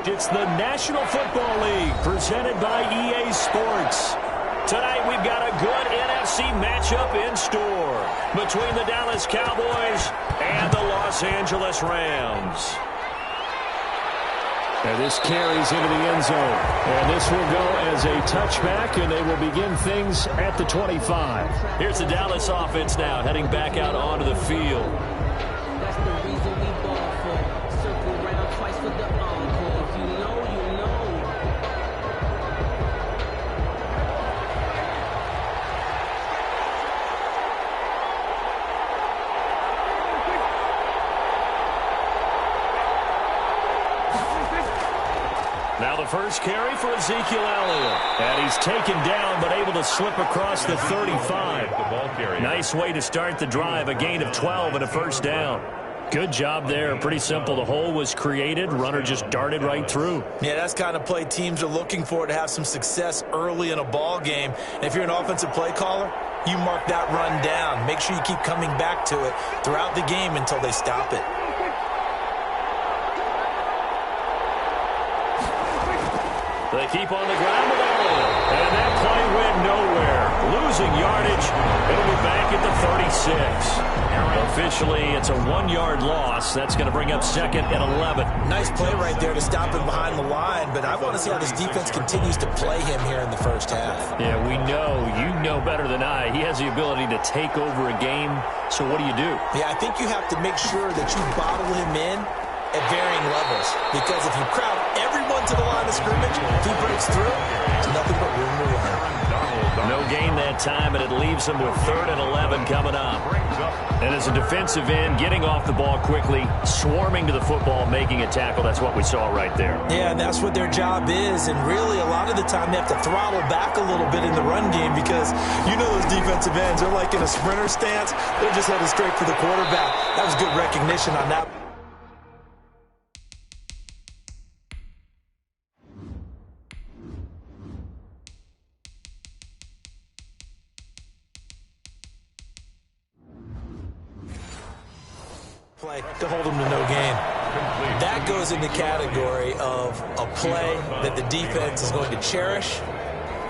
It's the National Football League presented by EA Sports. Tonight we've got a good NFC matchup in store between the Dallas Cowboys and the Los Angeles Rams. And this carries into the end zone. And this will go as a touchback, and they will begin things at the 25. Here's the Dallas offense now heading back out onto the field. That's the reason we ball for. Circle round twice for the encore. If you know, you know. Now the first carry for Ezekiel Elliott. And he's taken down but able to slip across the 35. Nice way to start the drive. A gain of 12 and a first down. Good job there. Pretty simple. The hole was created. Runner just darted right through. Yeah, that's kind of play teams are looking for to have some success early in a ball game. And if you're an offensive play caller, you mark that run down. Make sure you keep coming back to it throughout the game until they stop it. They keep on the ground with Elliott. And that play went nowhere. Losing yardage. It'll be back at the 36. Officially, it's a 1-yard loss. That's going to bring up second and 11. Nice play right there to stop him behind the line, but I want to see how this defense continues to play him here in the first half. Yeah, we know. You know better than I. He has the ability to take over a game. So what do you do? Yeah, I think you have to make sure that you bottle him in at varying levels, because if you crowd everyone to the line of scrimmage, if he breaks through, it's nothing but room to run. No gain that time, and it leaves him with 3rd and 11 coming up. And as a defensive end, getting off the ball quickly, swarming to the football, making a tackle, that's what we saw right there. Yeah, and that's what their job is, and really a lot of the time they have to throttle back a little bit in the run game, because you know those defensive ends, they're like in a sprinter stance. They're just headed straight for the quarterback. That was good recognition on that. Play to hold them to no gain. That goes in the category of a play that the defense is going to cherish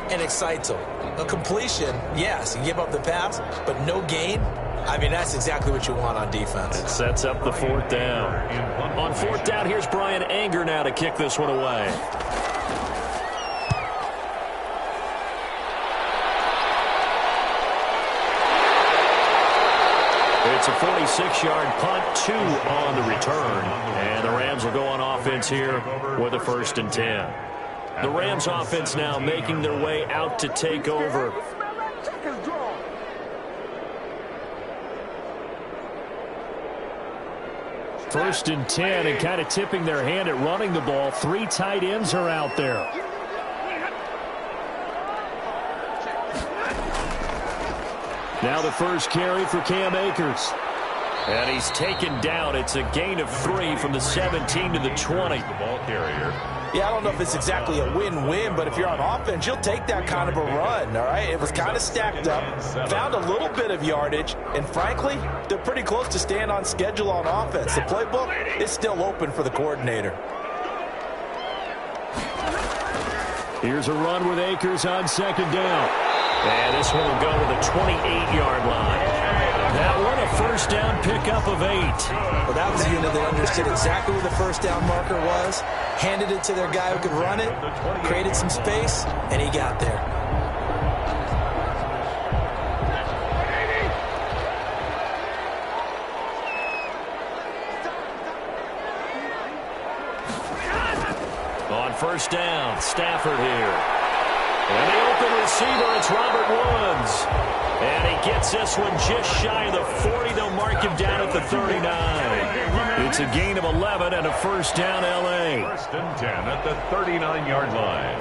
and excites them. A completion, yes, you give up the pass, but no gain. I mean, that's exactly what you want on defense. It sets up the 4th down. On 4th down, here's Brian Anger now to kick this one away. It's a 46-yard punt, 2 on the return. And the Rams will go on offense here with a 1st and 10. The Rams offense now making their way out to take over. First and 10, and kind of tipping their hand at running the ball. 3 tight ends are out there. Now the first carry for Cam Akers. And he's taken down. It's a gain of 3 from the 17 to the 20. The ball carrier. Yeah, I don't know if it's exactly a win-win, but if you're on offense, you'll take that kind of a run, all right? It was kind of stacked up, found a little bit of yardage, and frankly, they're pretty close to staying on schedule on offense. The playbook is still open for the coordinator. Here's a run with Akers on 2nd down. And this one will go to the 28-yard line. That one a first down pickup of 8. Well, that was a unit that understood exactly where the first down marker was, handed it to their guy who could run it, created some space, and he got there. On 1st down, Stafford here. And the open receiver, it's Robert Woods. And he gets this one just shy of the 40. They'll mark him down at the 39. It's a gain of 11 and a first down, L.A. 1st and 10 at the 39-yard line.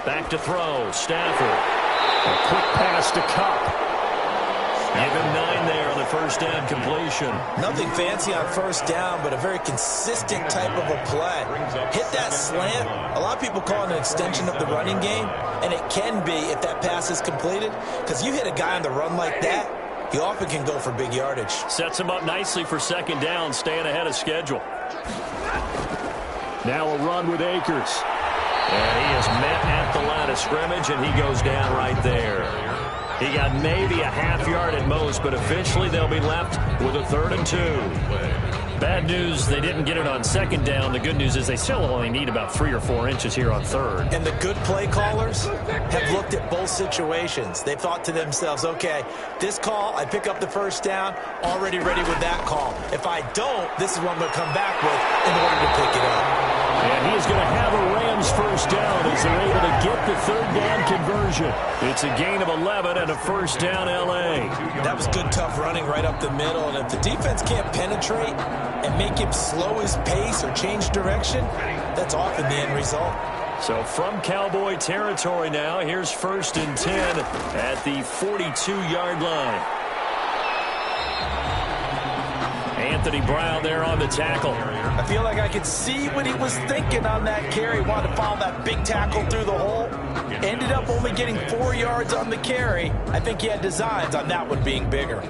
Back to throw, Stafford. A quick pass to Cup. Give him 9 there on the first first down completion. Nothing fancy on first down, but a very consistent type of a play. Hit that slant. A lot of people call it an extension of the running game, and it can be if that pass is completed, because you hit a guy on the run like that, he often can go for big yardage. Sets him up nicely for second down, staying ahead of schedule. Now a run with Akers. And he is met at the line of scrimmage, and he goes down right there. He got maybe a half yard at most, but eventually they'll be left with a 3rd and 2. Bad news, they didn't get it on second down. The good news is they still only need about 3 or 4 inches here on third. And the good play callers have looked at both situations. They've thought to themselves, okay, this call, I pick up the first down, already ready with that call. If I don't, this is what I'm going to come back with in order to pick it up. And he's going to have a Rams first down as they're able to get the 3rd down conversion. It's a gain of 11 and a first down L.A. That was good, tough running right up the middle. And if the defense can't penetrate and make him slow his pace or change direction, that's often the end result. So from Cowboy territory now, here's 1st and 10 at the 42-yard line. Anthony Brown there on the tackle. I feel like I could see what he was thinking on that carry. Wanted to follow that big tackle through the hole. Ended up only getting 4 yards on the carry. I think he had designs on that one being bigger.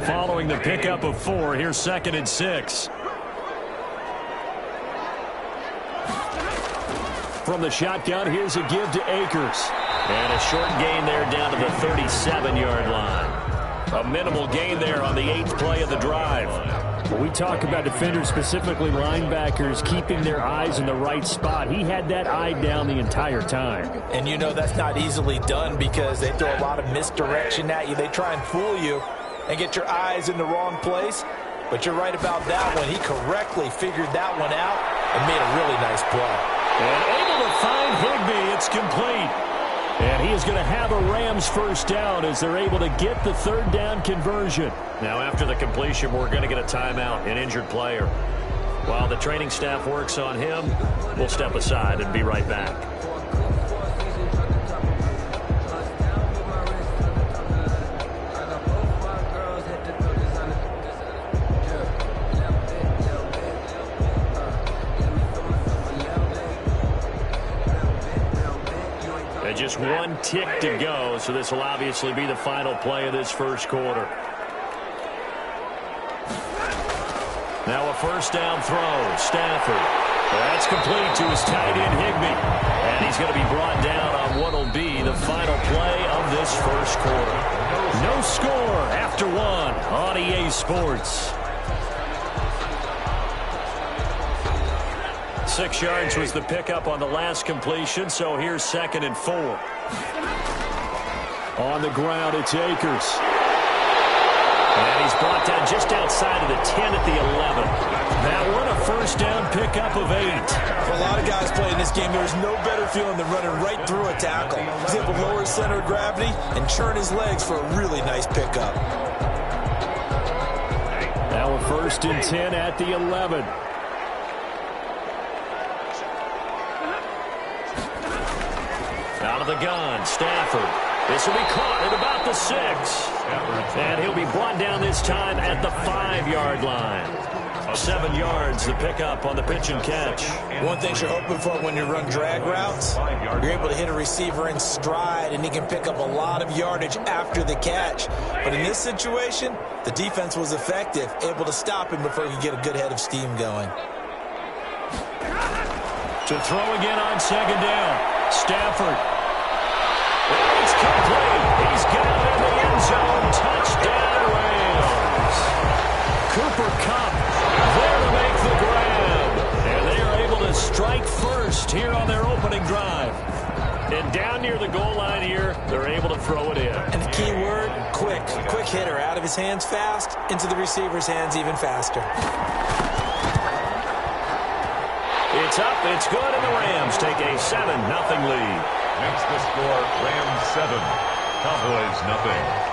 Following the pickup of 4, here's 2nd and 6. From the shotgun, here's a give to Akers. And a short gain there down to the 37-yard line. A minimal gain there on the 8th play of the drive. When we talk about defenders, specifically linebackers, keeping their eyes in the right spot, he had that eye down the entire time. And you know that's not easily done because they throw a lot of misdirection at you. They try and fool you and get your eyes in the wrong place. But you're right about that one. He correctly figured that one out and made a really nice play. And able to find Higbee. It's complete. And he is going to have a Rams first down as they're able to get the 3rd down conversion. Now, after the completion, we're going to get a timeout, an injured player. While the training staff works on him, we'll step aside and be right back. Just 1 tick to go, so this will obviously be the final play of this first quarter. Now a first down throw. Stafford. That's complete to his tight end, Higbee. And he's going to be brought down on what will be the final play of this first quarter. No score after 1 on EA Sports. 6 yards was the pickup on the last completion, so here's 2nd and 4. On the ground, it's Akers. And he's brought down just outside of the 10 at the 11. That one, a first down pickup of 8. For a lot of guys playing this game, there's no better feeling than running right through a tackle. He's able to lower his center of gravity and churn his legs for a really nice pickup. Now a 1st and 10 at the 11. Out of the gun, Stafford. This will be caught at about the 6. And he'll be brought down this time at the 5-yard line. 7 yards, the pickup on the pitch and catch. One thing you're hoping for when you run drag routes, you're able to hit a receiver in stride, and he can pick up a lot of yardage after the catch. But in this situation, the defense was effective, able to stop him before he could get a good head of steam going. To throw again on 2nd down. Stafford. It's complete. He's got it in the end zone. Touchdown, Rams. Cooper Kupp there to make the grab. And they are able to strike first here on their opening drive. And down near the goal line here, they're able to throw it in. And the key word, quick. Quick hitter. Out of his hands fast, into the receiver's hands even faster. It's up, it's good, and the Rams take a 7-0 lead. Makes the score Rams 7, Cowboys 0.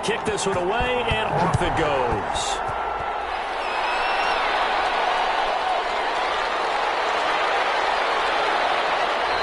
kick this one away, and off it goes.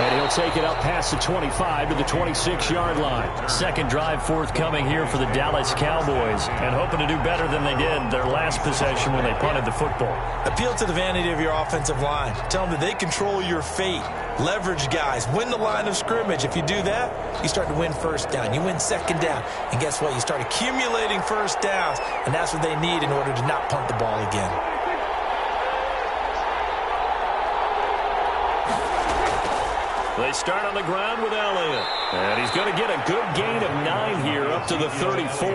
And he'll take it up past the 25 to the 26-yard line. Second drive forthcoming here for the Dallas Cowboys, and hoping to do better than they did their last possession when they punted the football. Appeal to the vanity of your offensive line. Tell them that they control your fate. Leverage guys. Win the line of scrimmage. If you do that, you start to win first down. You win second down. And guess what? You start accumulating first downs, and that's what they need in order to not punt the ball again. They start on the ground with Elliott. And he's going to get a good gain of 9 here up to the 34.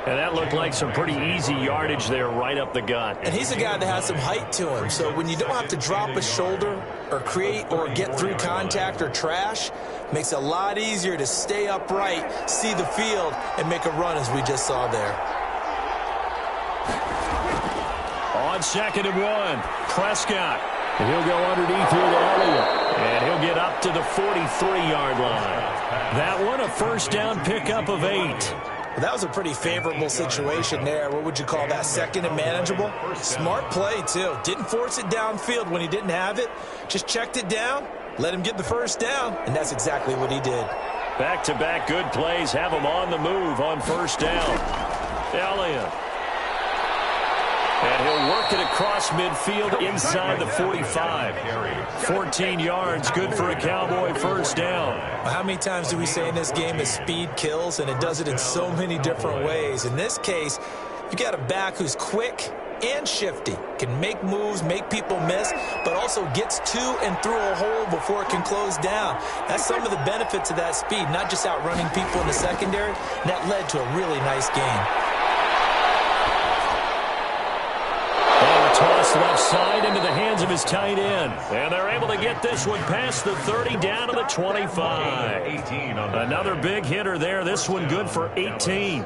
And that looked like some pretty easy yardage there right up the gut. And he's a guy that has some height to him. So when you don't have to drop a shoulder or create or get through contact or trash, makes it a lot easier to stay upright, see the field, and make a run as we just saw there. On 2nd and 1, Prescott. And he'll go underneath here to Elliott. And he'll get up to the 43-yard line. That one, a first down pickup of 8. Well, that was a pretty favorable situation there. What would you call that? Second and manageable? Smart play, too. Didn't force it downfield when he didn't have it. Just checked it down, let him get the first down, and that's exactly what he did. Back-to-back good plays have him on the move on first down. Elliott. And he'll work it across midfield inside the 45. 14 yards, good for a Cowboy first down. How many times do we say in this game that speed kills, and it does it in so many different ways? In this case, you got a back who's quick and shifty, can make moves, make people miss, but also gets to and through a hole before it can close down. That's some of the benefits of that speed, not just outrunning people in the secondary. And that led to a really nice game. Toss left side into the hands of his tight end. And they're able to get this one past the 30 down to the 25. Another big hitter there. This one good for 18.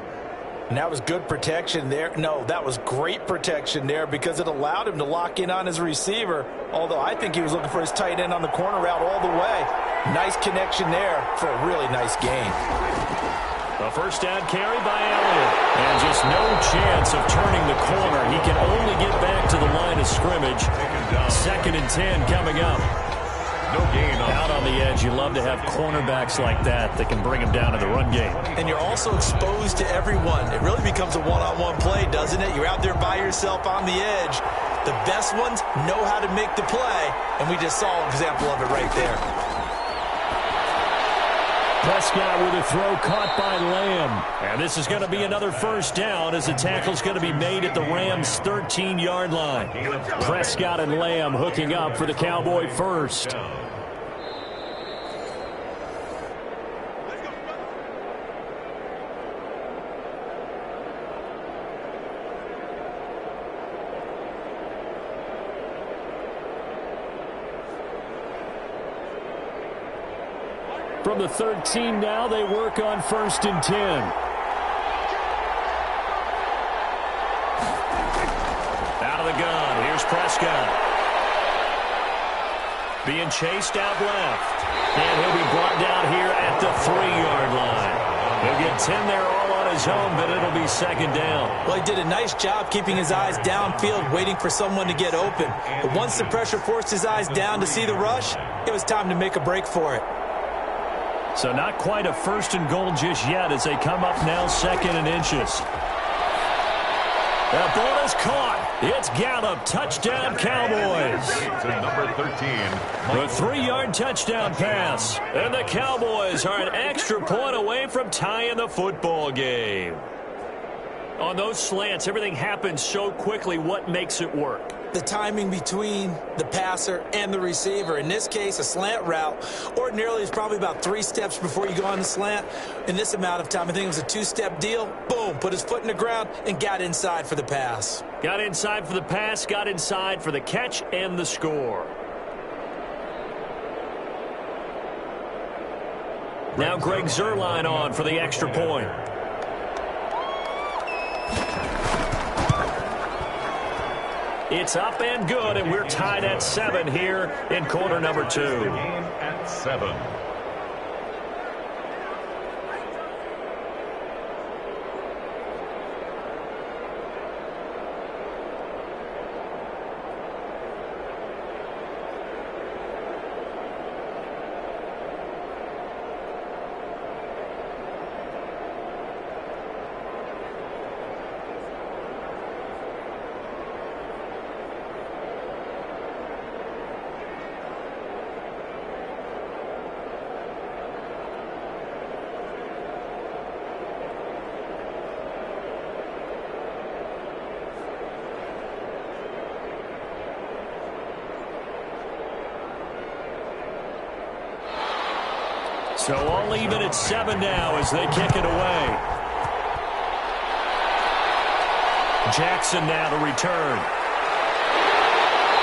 And that was good protection there. No, that was great protection there because it allowed him to lock in on his receiver, although I think he was looking for his tight end on the corner route all the way. Nice connection there for a really nice gain. A first down carry by Elliott. And just no chance of turning the corner. He can only get back to the line of scrimmage. 2nd and 10 coming up. No gain out on the edge. You love to have cornerbacks like that can bring him down to the run game. And you're also exposed to everyone. It really becomes a one-on-one play, doesn't it? You're out there by yourself on the edge. The best ones know how to make the play, and we just saw an example of it right there. Prescott with a throw caught by Lamb. And this is going to be another first down as the tackle's going to be made at the Rams' 13-yard line. Prescott and Lamb hooking up for the Cowboy first. From the 13 now, they work on 1st and 10. Out of the gun, here's Prescott. Being chased out left. And he'll be brought down here at the 3-yard line. He'll get 10 there all on his own, but it'll be 2nd down. Well, he did a nice job keeping his eyes downfield, waiting for someone to get open. But once the pressure forced his eyes down to see the rush, it was time to make a break for it. So not quite a 1st and goal just yet as they come up now 2nd and inches. That ball is caught. It's Gallup. Touchdown, Cowboys. To number 13. The 3-yard touchdown pass. And the Cowboys are an extra point away from tying the football game. On those slants, everything happens so quickly. What makes it work? The timing between the passer and the receiver. In this case, a slant route ordinarily is probably about 3 steps before you go on the slant. In this amount of time, I think it was a 2-step deal. Boom, put his foot in the ground and got inside for the pass. Got inside for the pass, got inside for the catch and the score. Now Greg Zuerlein on for the extra point. It's up and good, and we're tied at 7 here in quarter number 2. Game at 7. So all even at 7 now as they kick it away. Jackson now to return.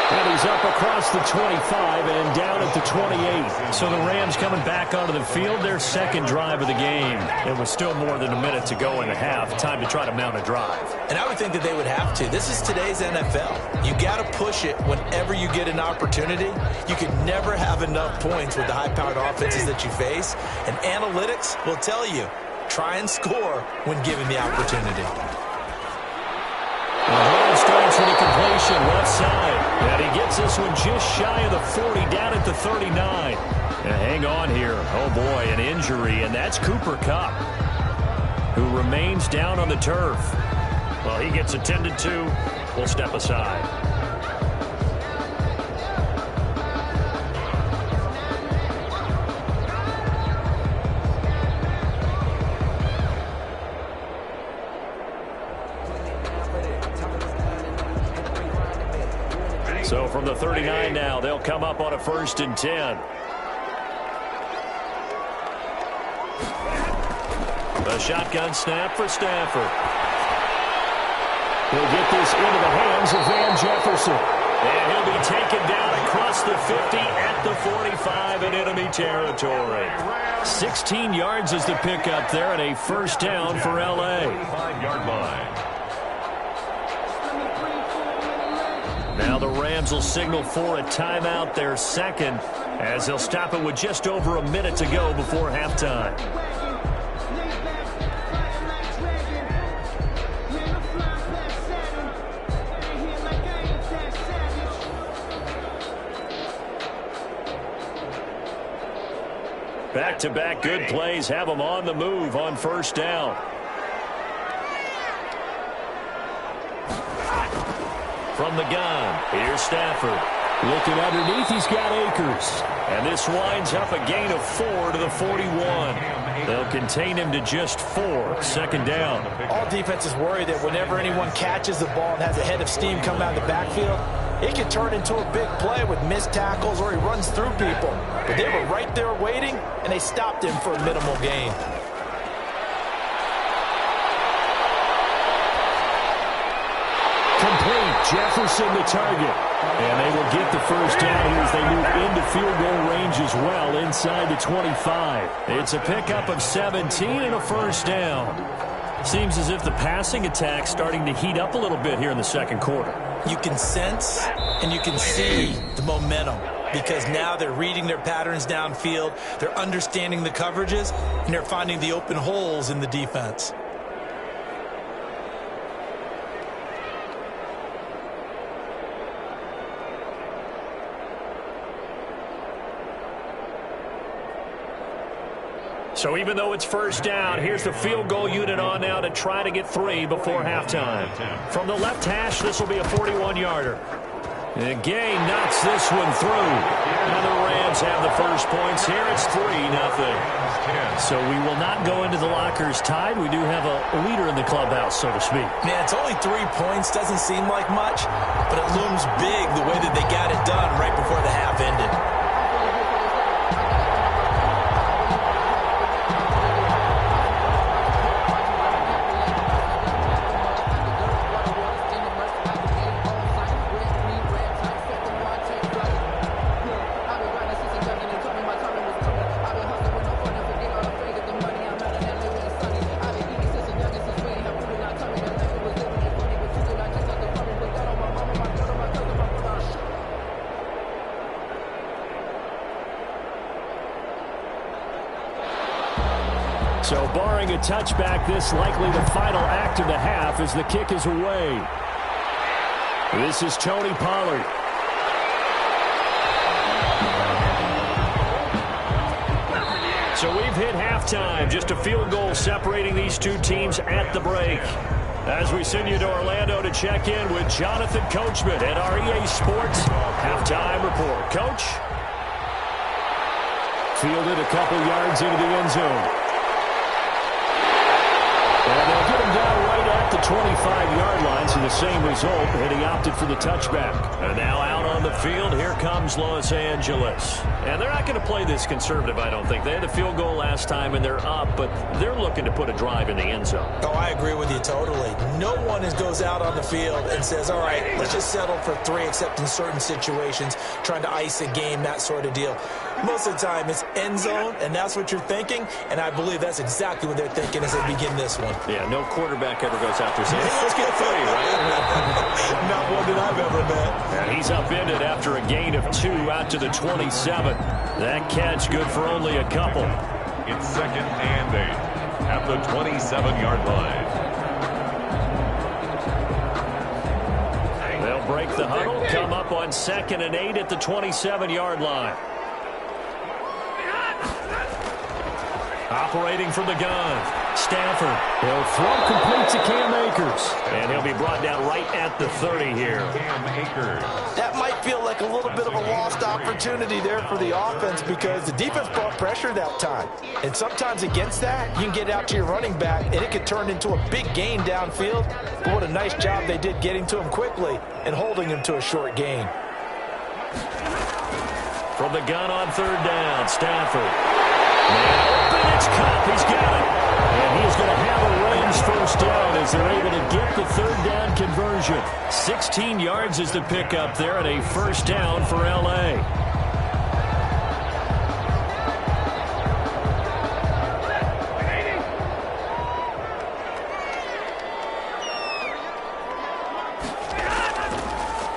And he's up across the 25 and down at the 28. So the Rams coming back onto the field, their second drive of the game. It was still more than a minute to go in the half. Time to try to mount a drive. And I would think that they would have to. This is today's NFL. You got to push it whenever you get an opportunity. You can never have enough points with the high-powered offenses that you face. And analytics will tell you, try and score when given the opportunity. Starts with a completion left side. And he gets this one just shy of the 40, down at the 39. And hang on here. Oh, boy, an injury, and that's Cooper Kupp, who remains down on the turf. Well, he gets attended to. We'll step aside. So from the 39 now, they'll come up on a 1st and 10. A shotgun snap for Stafford. He'll get this into the hands of Van Jefferson. And he'll be taken down across the 50 at the 45 in enemy territory. 16 yards is the pickup there and a 1st down for L.A. 5-yard line. Now the Rams will signal for a timeout, their second, as they'll stop it with just over a minute to go before halftime. Back-to-back good plays have them on the move on 1st down. From the gun, here's Stafford. Looking underneath, he's got Akers. And this winds up a gain of 4 to the 41. They'll contain him to just 4, 2nd down. All defenses worry that whenever anyone catches the ball and has a head of steam come out of the backfield, it can turn into a big play with missed tackles or he runs through people. But they were right there waiting, and they stopped him for a minimal gain. Complete. Jefferson the target. And they will get the 1st down here as they move into field goal range as well inside the 25. It's a pickup of 17 and a 1st down. Seems as if the passing attack's starting to heat up a little bit here in the 2nd quarter. You can sense and you can see the momentum because now they're reading their patterns downfield, they're understanding the coverages, and they're finding the open holes in the defense. So even though it's 1st down, here's the field goal unit on now to try to get 3 before halftime. From the left hash, this will be a 41-yarder. And Gay knocks this one through. And the Rams have the 1st points here. It's 3-0. So we will not go into the lockers tied. We do have a leader in the clubhouse, so to speak. Man, it's only 3 points. Doesn't seem like much, but it looms big the way that they got it done right before the half ended. So barring a touchback, this likely the final act of the half as the kick is away. This is Tony Pollard. So we've hit halftime. Just a field goal separating these two teams at the break. As we send you to Orlando to check in with Jonathan Coachman at our EA Sports Halftime Report. Coach? Fielded a couple yards into the end zone. And they'll get him down right at the 25-yard line, so the same result, and he opted for the touchback. And now out on the field, here comes Los Angeles. And they're not going to play this conservative, I don't think. They had a field goal last time, and they're up, but they're looking to put a drive in the end zone. Oh, I agree with you totally. No one goes out on the field and says, all right, let's just settle for 3, except in certain situations, trying to ice a game, that sort of deal. Most of the time, it's end zone, and that's what you're thinking, and I believe that's exactly what they're thinking as they begin this one. Yeah, no quarterback ever goes out there saying, hey, let's get 3, right? Not one that I've ever met. And he's upended after a gain of 2 out to the 27. That catch good for only a couple. It's 2nd and 8 at the 27-yard line. They'll break the huddle, come up on 2nd and 8 at the 27-yard line. Operating from the gun. Stafford. He'll throw complete to Cam Akers. And he'll be brought down right at the 30 here. Cam Akers. That might feel like a little bit of a lost opportunity there for the offense because the defense brought pressure that time. And sometimes against that, you can get out to your running back, and it could turn into a big gain downfield. But what a nice job they did getting to him quickly and holding him to a short gain. From the gun on 3rd down, Stafford. Now open, it's Cup. He's got it. And he's going to have a Rams first down as they're able to get the 3rd down conversion. 16 yards is the pickup there and a first down for L.A.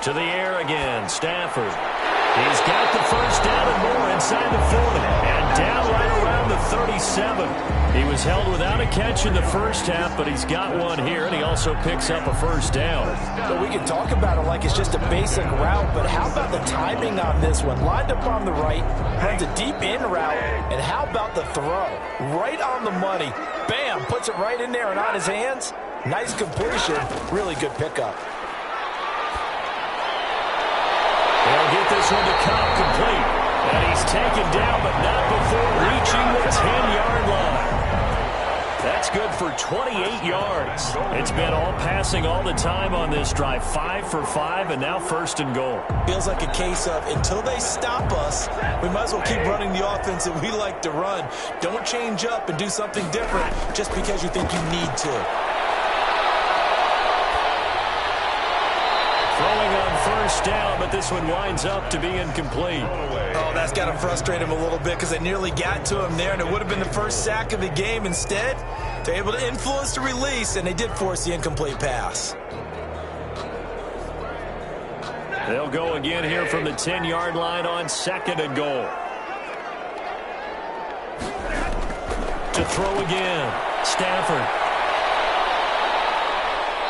To the air again, Stafford. He's got the first down and more inside the 40. And down right around the 37. He was held without a catch in the first half, but he's got one here, and he also picks up a first down. But we can talk about it like it's just a basic route, but how about the timing on this one? Lined up on the right, runs a deep in route, and how about the throw? Right on the money. Bam, puts it right in there and on his hands. Nice completion, really good pickup. They'll get this one to Cobb complete. And he's taken down, but not before reaching the 10-yard line. That's good for 28 yards. It's been all passing all the time on this drive. 5 for 5, and now 1st and goal. Feels like a case of until they stop us, we might as well keep running the offense that we like to run. Don't change up and do something different just because you think you need to. Throwing on first down, but this one winds up to be incomplete. Oh, that's got to frustrate him a little bit because they nearly got to him there, and it would have been the first sack of the game. Instead, they're able to influence the release, and they did force the incomplete pass. They'll go again here from the 10-yard line on 2nd and goal. To throw again, Stafford.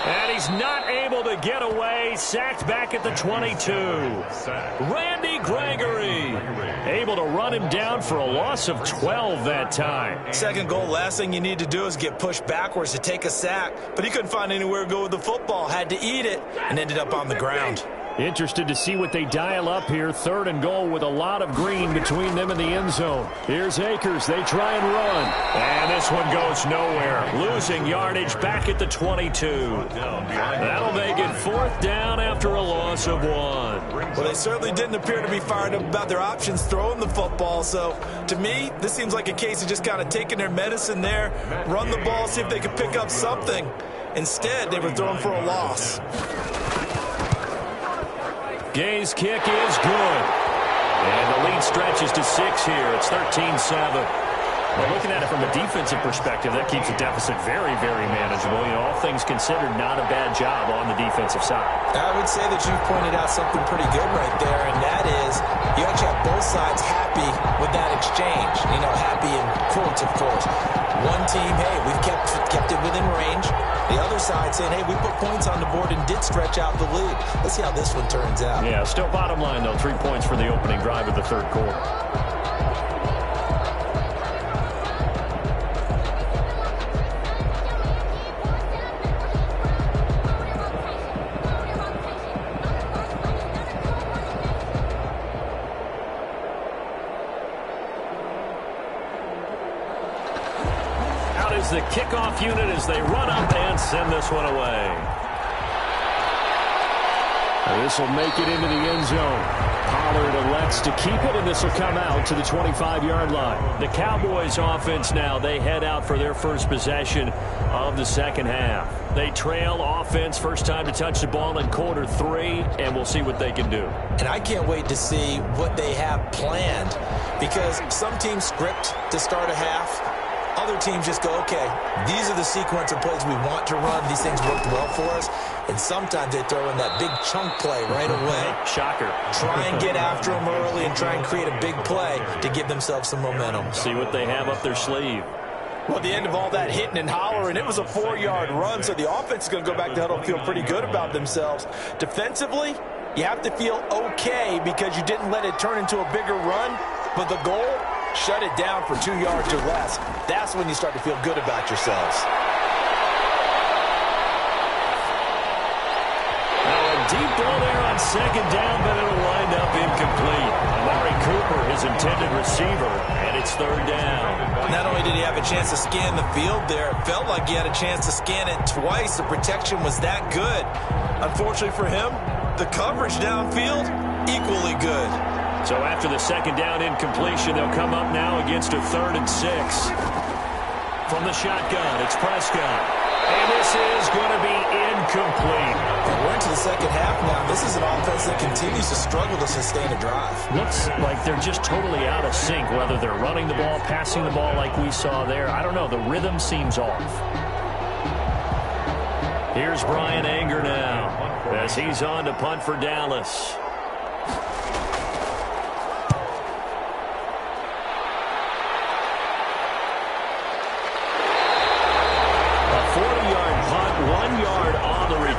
And he's not able to get away. Sacked back at the 22. Randy Gregory able to run him down for a loss of 12 that time. 2nd goal, last thing you need to do is get pushed backwards to take a sack. But he couldn't find anywhere to go with the football. Had to eat it and ended up on the ground. Interested to see what they dial up here. 3rd and goal with a lot of green between them and the end zone. Here's Akers. They try and run. And this one goes nowhere. Losing yardage back at the 22. That'll make it 4th down after a loss of 1. Well, they certainly didn't appear to be fired up about their options throwing the football. So, to me, this seems like a case of just kind of taking their medicine there, run the ball, see if they could pick up something. Instead, they were throwing for a loss. Gay's kick is good. And the lead stretches to 6 here. It's 13-7. Well, looking at it from a defensive perspective, that keeps the deficit very, very manageable. You know, all things considered, not a bad job on the defensive side. I would say that you've pointed out something pretty good right there, and that is you actually have both sides happy with that exchange. You know, happy in quotes, of course. One team, hey, we've kept it within range. The other side saying, hey, we put points on the board and did stretch out the lead. Let's see how this one turns out. Yeah, still bottom line, though, 3 points for the opening drive of the 3rd quarter. The kickoff unit as they run up and send this one away. This will make it into the end zone. Pollard elects to keep it, and this will come out to the 25-yard line. The Cowboys offense now, they head out for their first possession of the second half. They trail offense, first time to touch the ball in quarter 3, and we'll see what they can do. And I can't wait to see what they have planned, because some teams script to start a half. Other teams just go, okay, these are the sequence of plays we want to run. These things worked well for us. And sometimes they throw in that big chunk play right away. Shocker. Try and get after them early and try and create a big play to give themselves some momentum. See what they have up their sleeve. Well, at the end of all that hitting and hollering, it was a 4-yard run, so the offense is going to go back to huddle and feel pretty good about themselves. Defensively, you have to feel okay because you didn't let it turn into a bigger run, but the goal, shut it down for 2 yards or less. That's when you start to feel good about yourselves. Deep ball there on second down, but it'll wind up incomplete. Amari Cooper, his intended receiver, and it's third down. Not only did he have a chance to scan the field there, it felt like he had a chance to scan it twice. The protection was that good. Unfortunately for him, the coverage downfield, equally good. So after the second down incompletion, they'll come up now against a 3rd and 6. From the shotgun, it's Prescott. And this is going to be incomplete. We're into the second half now. This is an offense that continues to struggle to sustain a drive. Looks like they're just totally out of sync, whether they're running the ball, passing the ball like we saw there. I don't know. The rhythm seems off. Here's Brian Anger now as he's on to punt for Dallas.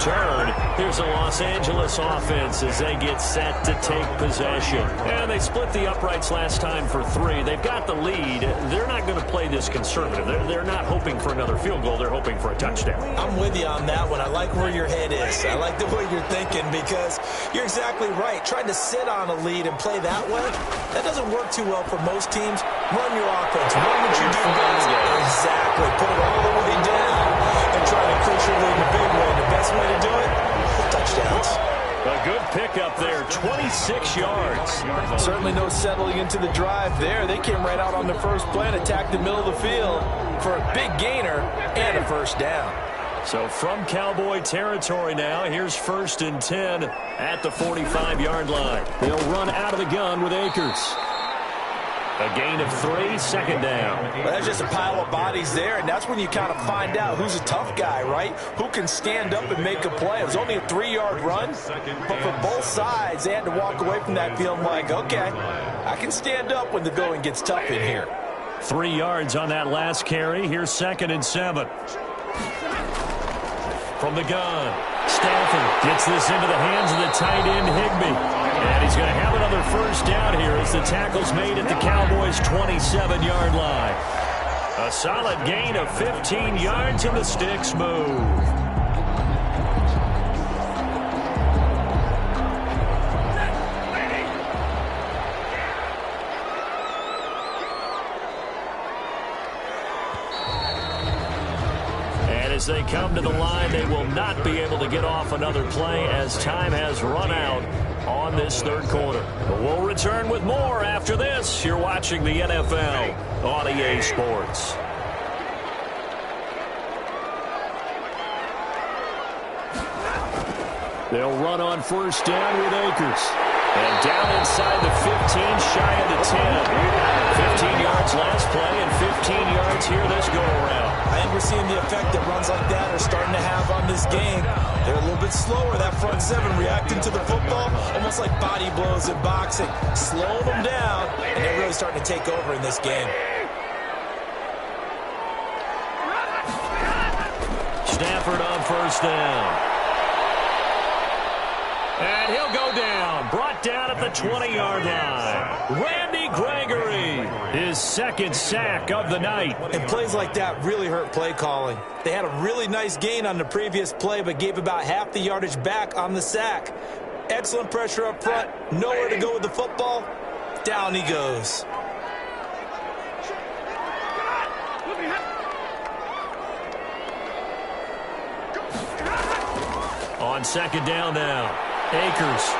Turn. Here's a Los Angeles offense as they get set to take possession. And they split the uprights last time for 3. They've got the lead. They're not going to play this conservative. They're not hoping for another field goal. They're hoping for a touchdown. I'm with you on that one. I like where your head is. I like the way you're thinking because you're exactly right. Trying to sit on a lead and play that way, that doesn't work too well for most teams. Run your offense. Run what you do best. Exactly. Put it all the way down and try to increase your lead in a big way. The best way to do it, touchdowns. A good pickup there, 26 yards. Certainly no settling into the drive there. They came right out on the first play and attacked the middle of the field for a big gainer and a first down. So from Cowboy territory now, here's 1st and 10 at the 45-yard line. They'll run out of the gun with Akers. A gain of 3, second down. Well, that's just a pile of bodies there, and that's when you kind of find out who's a tough guy, right? Who can stand up and make a play. It was only a 3-yard run, but for both sides, they had to walk away from that feeling like, okay, I can stand up when the going gets tough in here. 3 yards on that last carry. Here's 2nd and 7. From the gun, Stafford gets this into the hands of the tight end, Higbee. And he's going to have another first down here as the tackle's made at the Cowboys' 27-yard line. A solid gain of 15 yards and the sticks move. As they come to the line, they will not be able to get off another play as time has run out on this third quarter. But we'll return with more after this. You're watching the NFL on EA Sports. They'll run on first down with Akers. And down inside the 15, shy of the 10. 15 yards last play and 15 yards here this go-around. I think we're seeing the effect that runs like that are starting to have on this game. They're a little bit slower, that front 7, reacting to the football, almost like body blows in boxing. Slowing them down, and they're really starting to take over in this game. Stafford on first down. And he'll go down, brought down at the 20-yard line. Randy Gregory, his 2nd sack of the night. And plays like that really hurt play calling. They had a really nice gain on the previous play, but gave about half the yardage back on the sack. Excellent pressure up front, nowhere to go with the football. Down he goes. On second down now, Akers.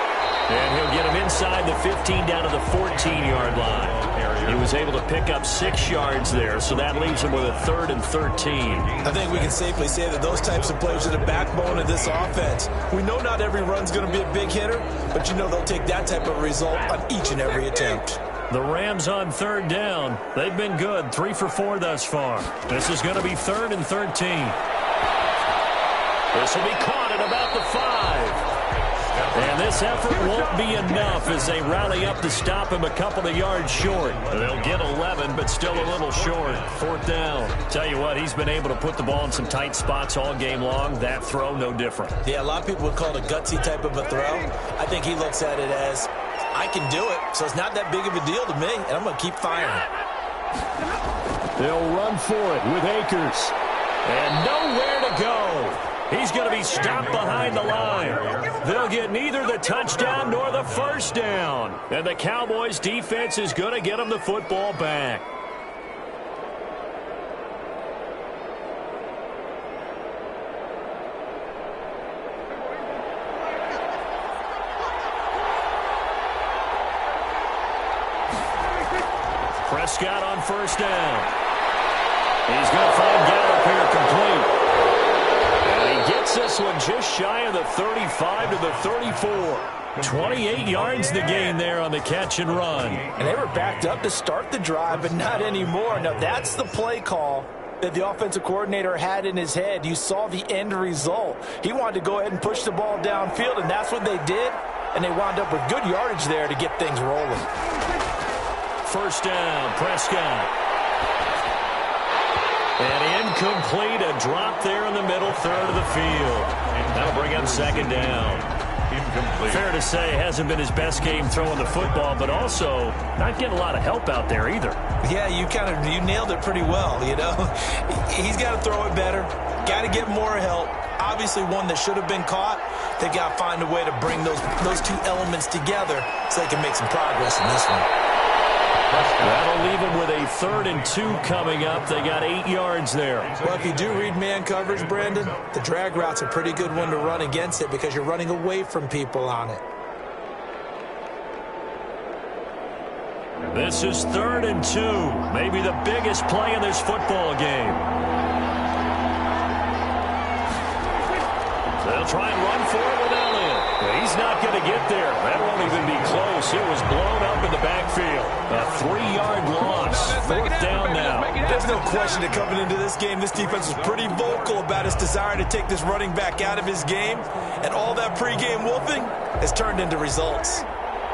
And he'll get him inside the 15 down to the 14-yard line. He was able to pick up 6 yards there, so that leaves him with a 3rd and 13. I think we can safely say that those types of plays are the backbone of this offense. We know not every run's going to be a big hitter, but you know they'll take that type of result on each and every attempt. The Rams on 3rd down. They've been good, 3 for 4 thus far. This is going to be 3rd and 13. This will be caught at about the 5. And this effort won't be enough as they rally up to stop him a couple of yards short. They'll get 11, but still a little short. 4th down. Tell you what, he's been able to put the ball in some tight spots all game long. That throw, no different. Yeah, a lot of people would call it a gutsy type of a throw. I think he looks at it as, I can do it, so it's not that big of a deal to me, and I'm going to keep firing. They'll run for it with Akers. And nowhere to go. He's going to be stopped behind the line. They'll get neither the touchdown nor the first down. And the Cowboys' defense is going to get him the football back. Prescott on 1st down. He's going to find Gallup here complete. And he gets this one just shy of the 35 to the 34. 28 yards the gain there on the catch and run. And they were backed up to start the drive, but not anymore. Now, that's the play call that the offensive coordinator had in his head. You saw the end result. He wanted to go ahead and push the ball downfield, and that's what they did. And they wound up with good yardage there to get things rolling. 1st down, Prescott. And incomplete, a drop there in the middle third of the field. That'll bring up 2nd down. Incomplete. Fair to say, hasn't been his best game throwing the football, but also not getting a lot of help out there either. Yeah, you nailed it pretty well, you know. He's got to throw it better, got to get more help. Obviously one that should have been caught. They got to find a way to bring those two elements together so they can make some progress in this one. That'll leave him with a 3rd and 2 coming up. They got 8 yards there. Well, if you do read man coverage, Brandon, the drag route's a pretty good one to run against it because you're running away from people on it. This is 3rd and 2. Maybe the biggest play in this football game. They'll try and run for it with Elliott. He's not going to get there. That won't even be close. It was blown up in the backfield. A 3-yard loss. 4th down now. There's no question that coming into this game, this defense was pretty vocal about its desire to take this running back out of his game. And all that pregame wolfing has turned into results.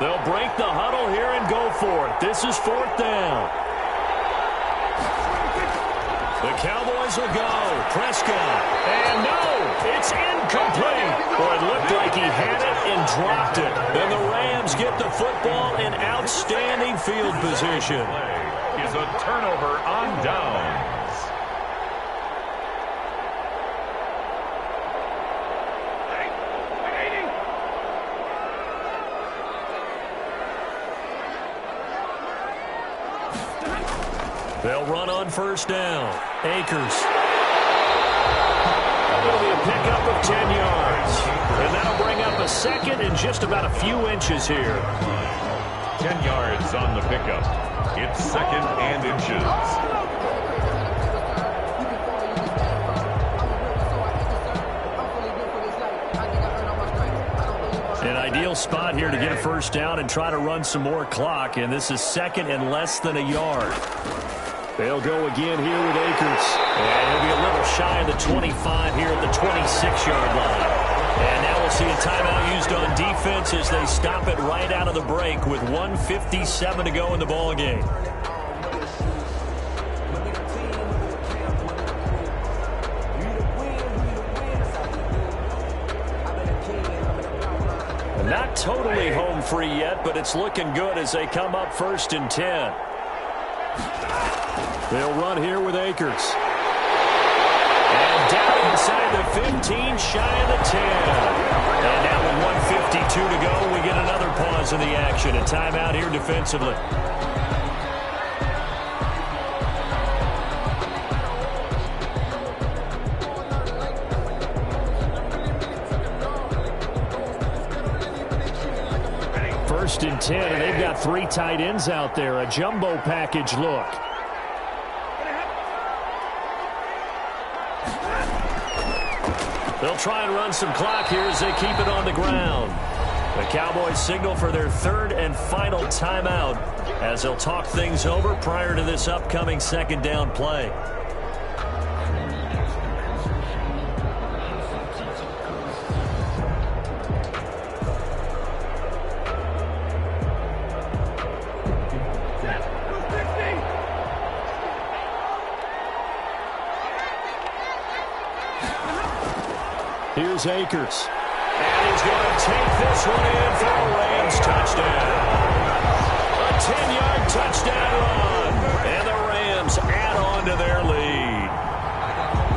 They'll break the huddle here and go for it. This is 4th down. The Cowboys will go. Prescott. And no, it's incomplete. Well, it looked like he had it and dropped it. And the Rams get the football in outstanding field position. Is a turnover on downs. They'll run on 1st down. Akers. It'll be a pickup of 10 yards. And that'll bring up a 2nd and just about a few inches here. 10 yards on the pickup. It's 2nd and inches. An ideal spot here to get a 1st down and try to run some more clock. And this is 2nd and less than a yard. They'll go again here with Akers. And he'll be a little shy of the 25 here at the 26-yard line. And now we'll see a timeout used on defense as they stop it right out of the break with 1:57 to go in the ballgame. Not totally home free yet, but it's looking good as they come up 1st and 10. They'll run here with Akers. And down inside the 15, shy of the 10. And now with 1:52 to go, we get another pause in the action. A timeout here defensively. 1st and 10, and they've got 3 tight ends out there. A jumbo package look. They'll try and run some clock here as they keep it on the ground. The Cowboys signal for their 3rd and final timeout as they'll talk things over prior to this upcoming 2nd down play. Here's Akers. And he's going to take this one in for a Rams touchdown. A 10-yard touchdown run. And the Rams add on to their lead.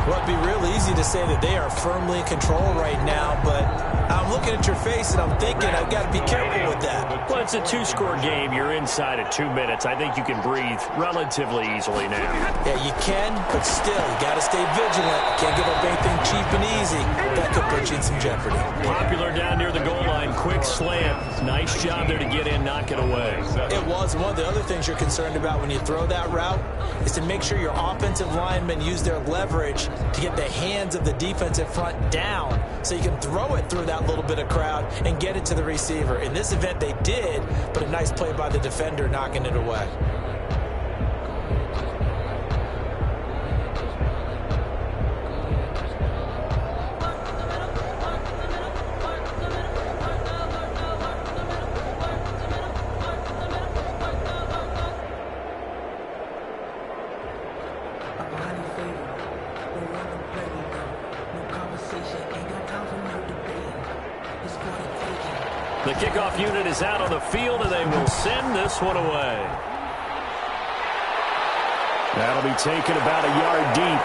Well, it'd be real easy to say that they are firmly in control right now, but I'm looking at your face and I'm thinking I've got to be careful with that. Well, it's a 2-score game. You're inside of 2 minutes. I think you can breathe relatively easily now. Yeah, you can, but still, you got to stay vigilant. Can't give up anything cheap and easy. That could put you in some jeopardy. Popular down near the goal line. Quick slant. Nice job there to get in, knock it away. It was. One of the other things you're concerned about when you throw that route is to make sure your offensive linemen use their leverage to get the hands of the defensive front down so you can throw it through that little bit of crowd and get it to the receiver. In this event, they did, but a nice play by the defender knocking it away. The kickoff unit is out on the field, and they will send this one away. That'll be taken about a yard deep.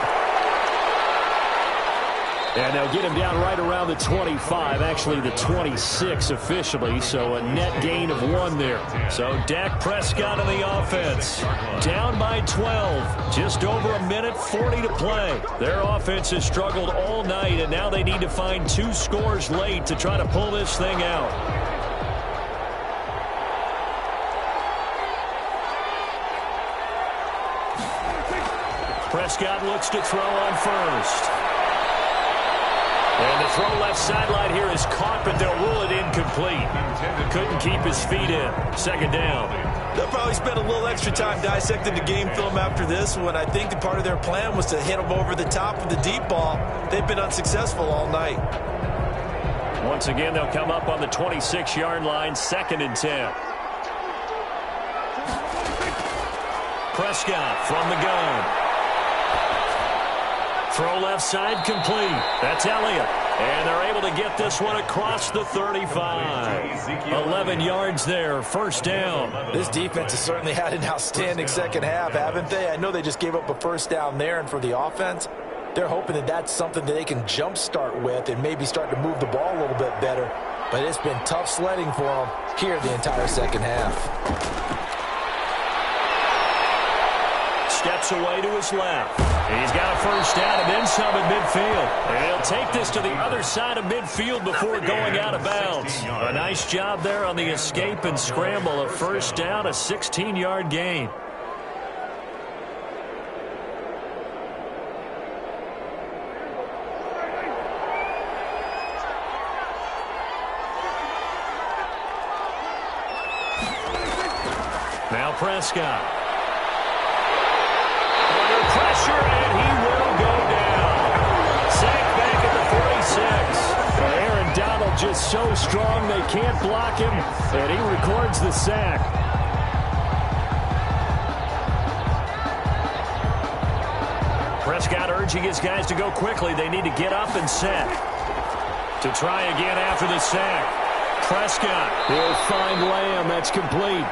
And they'll get him down right around the 25, actually the 26 officially, so a net gain of 1 there. So Dak Prescott in the offense, down by 12, just over a minute 40 to play. Their offense has struggled all night, and now they need to find 2 scores late to try to pull this thing out. Prescott looks to throw on first. And the throw left sideline here is caught, but they'll rule it incomplete. Couldn't keep his feet in. 2nd down. They'll probably spend a little extra time dissecting the game film after this one. I think that part of their plan was to hit them over the top of the deep ball. They've been unsuccessful all night. Once again, they'll come up on the 26-yard line, 2nd and 10. Prescott from the gun. Throw left side complete. That's Elliott. And they're able to get this one across the 35. 11 yards there, 1st down. This defense has certainly had an outstanding 2nd half, haven't they? I know they just gave up a 1st down there, and for the offense, they're hoping that that's something that they can jumpstart with and maybe start to move the ball a little bit better. But it's been tough sledding for them here the entire 2nd half. Steps away to his left. He's got a 1st down and then some at midfield. And he'll take this to the other side of midfield before going out of bounds. A nice job there on the escape and scramble. A 1st down, a 16-yard gain. Now Prescott. Pressure, and he will go down. Sacked back at the 46. Aaron Donald just so strong they can't block him, and he records the sack. Prescott urging his guys to go quickly. They need to get up and set. To try again after the sack. Prescott. He'll find Lamb. That's complete.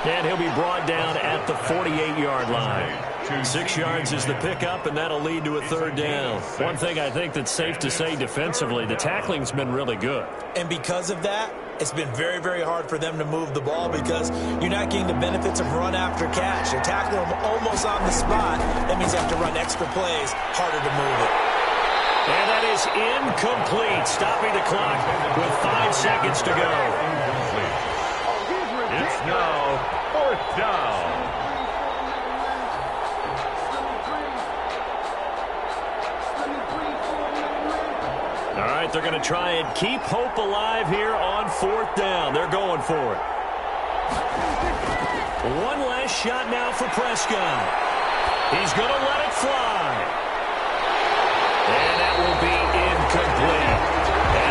And he'll be brought down at the 48-yard line. 6 yards is the pickup, and that'll lead to a 3rd down. One thing I think that's safe to say defensively, the tackling's been really good. And because of that, it's been very, very hard for them to move the ball because you're not getting the benefits of run after catch. You're tackling them almost on the spot. That means you have to run extra plays, harder to move it. And that is incomplete, stopping the clock with 5 seconds to go. It's now 4th down. All right, they're going to try and keep hope alive here on 4th down. They're going for it. One last shot now for Prescott. He's going to let it fly. And that will be incomplete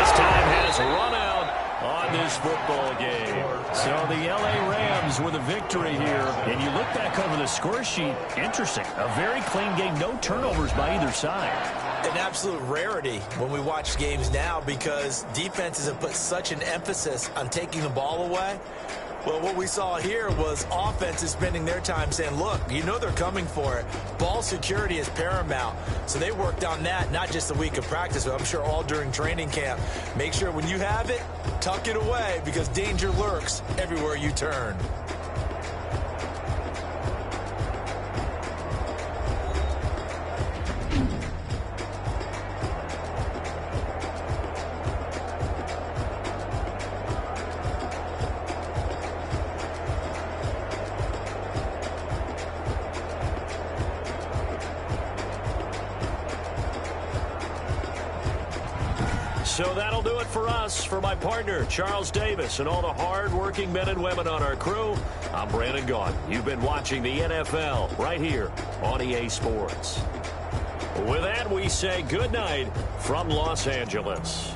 as time has run out on this football game. So the L.A. Rams with a victory here. And you look back over the score sheet, interesting. A very clean game, no turnovers by either side. An absolute rarity when we watch games now because defenses have put such an emphasis on taking the ball away. Well, what we saw here was offenses spending their time saying, look, you know they're coming for it. Ball security is paramount. So they worked on that, not just a week of practice, but I'm sure all during training camp. Make sure when you have it, tuck it away because danger lurks everywhere you turn. So that'll do it for us. For my partner, Charles Davis, and all the hard-working men and women on our crew, I'm Brandon Gaughan. You've been watching the NFL right here on EA Sports. With that, we say good night from Los Angeles.